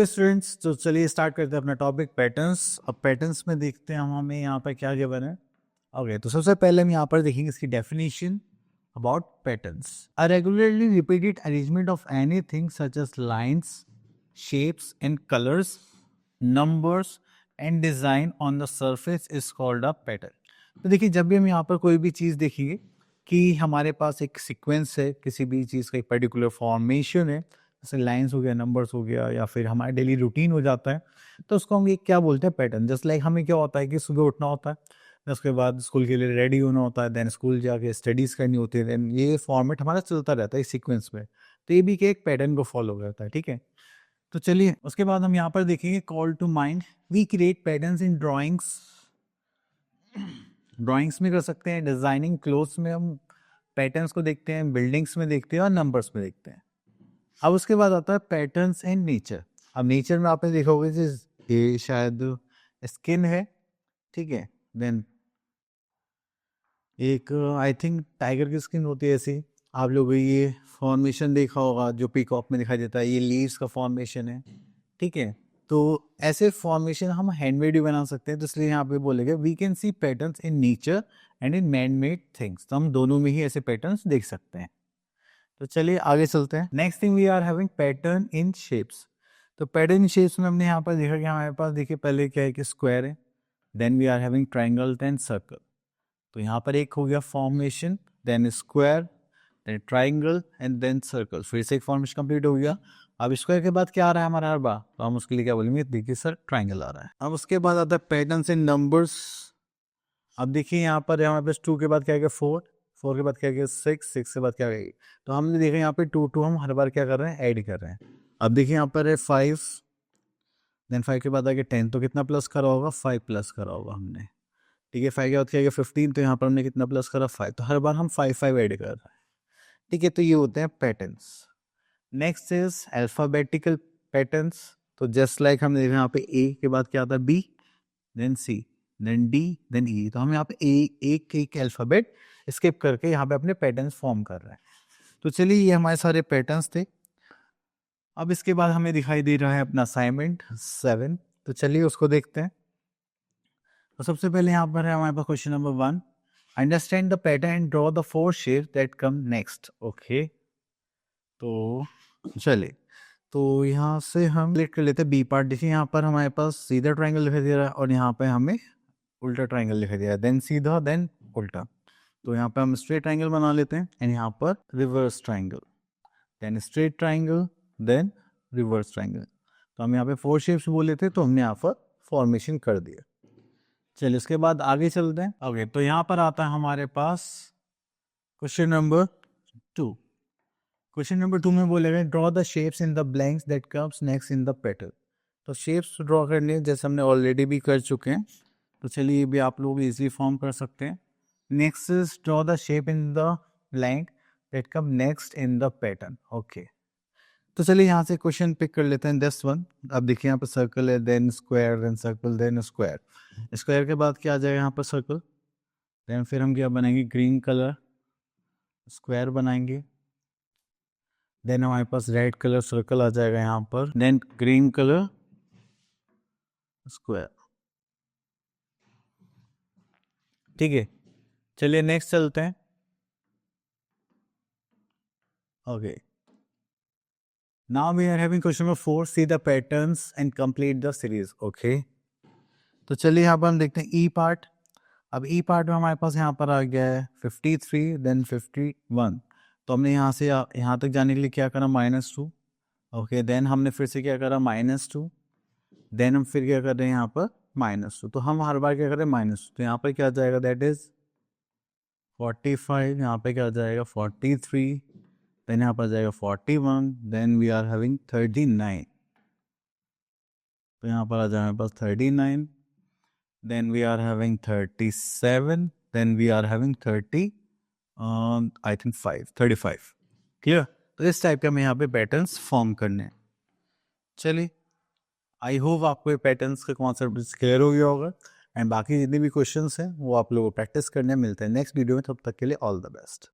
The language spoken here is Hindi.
ओके स्टूडेंट्स, तो चलिए स्टार्ट करते हैं अपना टॉपिक पैटर्न्स। अब पैटर्न्स में देखते हैं हमें यहाँ पर क्या गिवन है। ओके, तो सबसे पहले हम यहाँ पर देखेंगे इसकी definition about patterns. A regularly repeated arrangement of anything such as lines, shapes and colours, numbers and design on the surface is called a pattern. तो देखिए, जब भी हम यहाँ पर कोई भी चीज़ देखेंगे कि हमारे पास एक सीक्वेंस है, किसी भी चीज़ का एक पर्टिकुलर फॉर्मेशन है, जैसे लाइंस हो गया, नंबर्स हो गया, या फिर हमारा डेली रूटीन हो जाता है, तो उसको हम ये क्या बोलते हैं, पैटर्न। जस्ट लाइक हमें क्या होता है कि सुबह उठना होता है, then उसके बाद स्कूल के लिए रेडी होना होता है, देन स्कूल जाके स्टडीज़ करनी होती है, देन ये फॉर्मेट हमारा चलता रहता है सीक्वेंस में। तो ये भी कि एक पैटर्न को फॉलो करता है, ठीक है। तो चलिए उसके बाद हम यहाँ पर देखेंगे call to mind. We create patterns in drawings. Drawings में कर सकते हैं, डिजाइनिंग क्लोथ्स में हम पैटर्न्स को देखते हैं, बिल्डिंग्स में देखते हैं और नंबर्स में देखते हैं। अब उसके बाद आता है पैटर्न्स इन नेचर। अब नेचर में आपने देखा होगा ये शायद स्किन है, ठीक है। देन एक आई थिंक टाइगर की स्किन होती है ऐसी। आप लोगों ये फॉर्मेशन देखा होगा जो पीकॉक में दिखाई देता है, ये लीव्स का फॉर्मेशन है, ठीक है। तो ऐसे फॉर्मेशन हम हैंडमेड भी बना सकते हैं, तो इसलिए यहाँ पे बोलेगा we can see patterns in nature and in man made things. तो हम दोनों में ही ऐसे पैटर्न्स देख सकते हैं। तो चलिए आगे चलते हैं। Next thing we are having pattern in shapes. तो पैटर्न इन शेप्स में हमने यहाँ पर देखा कि हमारे पास देखिए पहले क्या है कि स्क्वायर है, then we are having triangle, then circle. तो यहाँ पर एक हो गया formation, then square, then triangle and then circle. फिर से एक फॉर्मेशन कंप्लीट हो गया। अब स्क्वायर के बाद क्या आ रहा है हमारा हर बार, तो हम उसके लिए क्या बोलेंगे, देखिए सर ट्रायंगल आ रहा है। अब उसके बाद आता है पैटर्न्स इन नंबर्स। अब देखिए यहाँ पर हमारे पास 2 के बाद क्या है, 4, 4 के बाद क्या है, 6, 6 के बाद क्या है। तो हमने देखा यहाँ पे 2 2 हम हर बार क्या कर रहे हैं, ऐड कर रहे हैं। अब देखिए यहाँ पर है 5, देन 5 के बाद आगे 10, तो कितना प्लस करा होगा, 5 प्लस करा होगा हमने, ठीक है। 5 के बाद क्या है 15, तो यहाँ पर हमने कितना प्लस करा, 5। तो हर बार हम 5 5 ऐड कर रहे हैं, ठीक है। तो ये होते हैं patterns. Next is alphabetical patterns. तो जस्ट लाइक हमने देखा यहाँ पे ए के बाद क्या आता है, बी, देन सी, देन डी, देन ई। तो हम यहाँ पे एक एक अल्फाबेट स्किप करके यहाँ पे अपने पैटर्न्स फॉर्म कर रहे हैं। तो चलिए ये हमारे सारे पैटर्न्स थे। अब इसके बाद हमें दिखाई दे रहा है अपना असाइनमेंट 7। तो चलिए उसको देखते हैं। तो सबसे पहले यहाँ पर है हमारे पास question number 1, understand the pattern and draw the 4 shape that come next. Okay, तो चलिए तो यहाँ से हम क्लिक कर लेते हैं बी पार्ट। देखिए यहाँ पर हमारे पास सीधा ट्रायंगल दिखाई दे रहा है और यहाँ पे हमें उल्टा ट्रायंगल दिखाई दे रहा है, देन सीधा देन उल्टा। तो यहाँ पे हम स्ट्रेट ट्रायंगल बना लेते हैं एंड यहाँ पर reverse triangle, then straight triangle, then reverse triangle. तो हम यहाँ पे 4 शेप्स बोले थे, तो हमने यहाँ पर फॉर्मेशन कर दिया। चलिए उसके बाद आगे चलते हैं। ओके, तो यहाँ पर आता है हमारे पास क्वेश्चन नंबर 2। क्वेश्चन नंबर 2 में बोलेगा draw the shapes in the blanks that comes next in the pattern. तो शेप्स ड्रॉ करने जैसे हमने ऑलरेडी भी कर चुके हैं, तो चलिए ये भी आप लोग इजीली फॉर्म कर सकते हैं। Next is draw the shape in the blank that come next in the pattern. Okay, तो चलिए यहाँ से क्वेश्चन पिक कर लेते हैं, दिस वन। अब देखिए यहाँ पर सर्कल है, then square, then circle, then square. Square के बाद क्या आ जाएगा यहाँ पर, सर्कल, देन फिर हम क्या बनाएंगे, ग्रीन कलर स्क्वायर बनाएंगे, देन हमारे पास रेड कलर सर्कल आ जाएगा यहाँ पर, देन ग्रीन कलर स्क्वायर, ठीक है। चलिए नेक्स्ट चलते हैं। Okay, now we are having question number 4, see the patterns and complete the series. Okay, तो चलिए यहाँ पर हम देखते हैं ई पार्ट। अब ई पार्ट में हमारे पास यहाँ पर आ गया है 53, देन 51। तो हमने यहाँ से यहाँ तक जाने के लिए क्या करा, -2। ओके, देन हमने फिर से क्या करा, -2, देन हम फिर क्या कर रहे हैं यहाँ पर -2। तो हम हर बार क्या कर रहे हैं, -2। तो यहाँ पर क्या आ जाएगा, दैट इज 45, यहाँ पे क्या आ जाएगा 43, देन यहाँ पर आ जाएगा 41, देन वी आर हैविंग 39। तो यहाँ पर आ जाएगा हमारे पास 39, then we are having 37, then we are having 30, I think 35। Clear? तो इस टाइप के हमें यहाँ पे पैटर्न्स फॉर्म करने हैं। चलिए, आई होप आपको ये पैटर्न्स का कॉन्सेप्ट क्लियर हो गया होगा, एंड बाकी जितने भी क्वेश्चंस हैं वो आप लोगों को प्रैक्टिस करने मिलते हैं नेक्स्ट वीडियो में। तब तक के लिए ऑल द बेस्ट।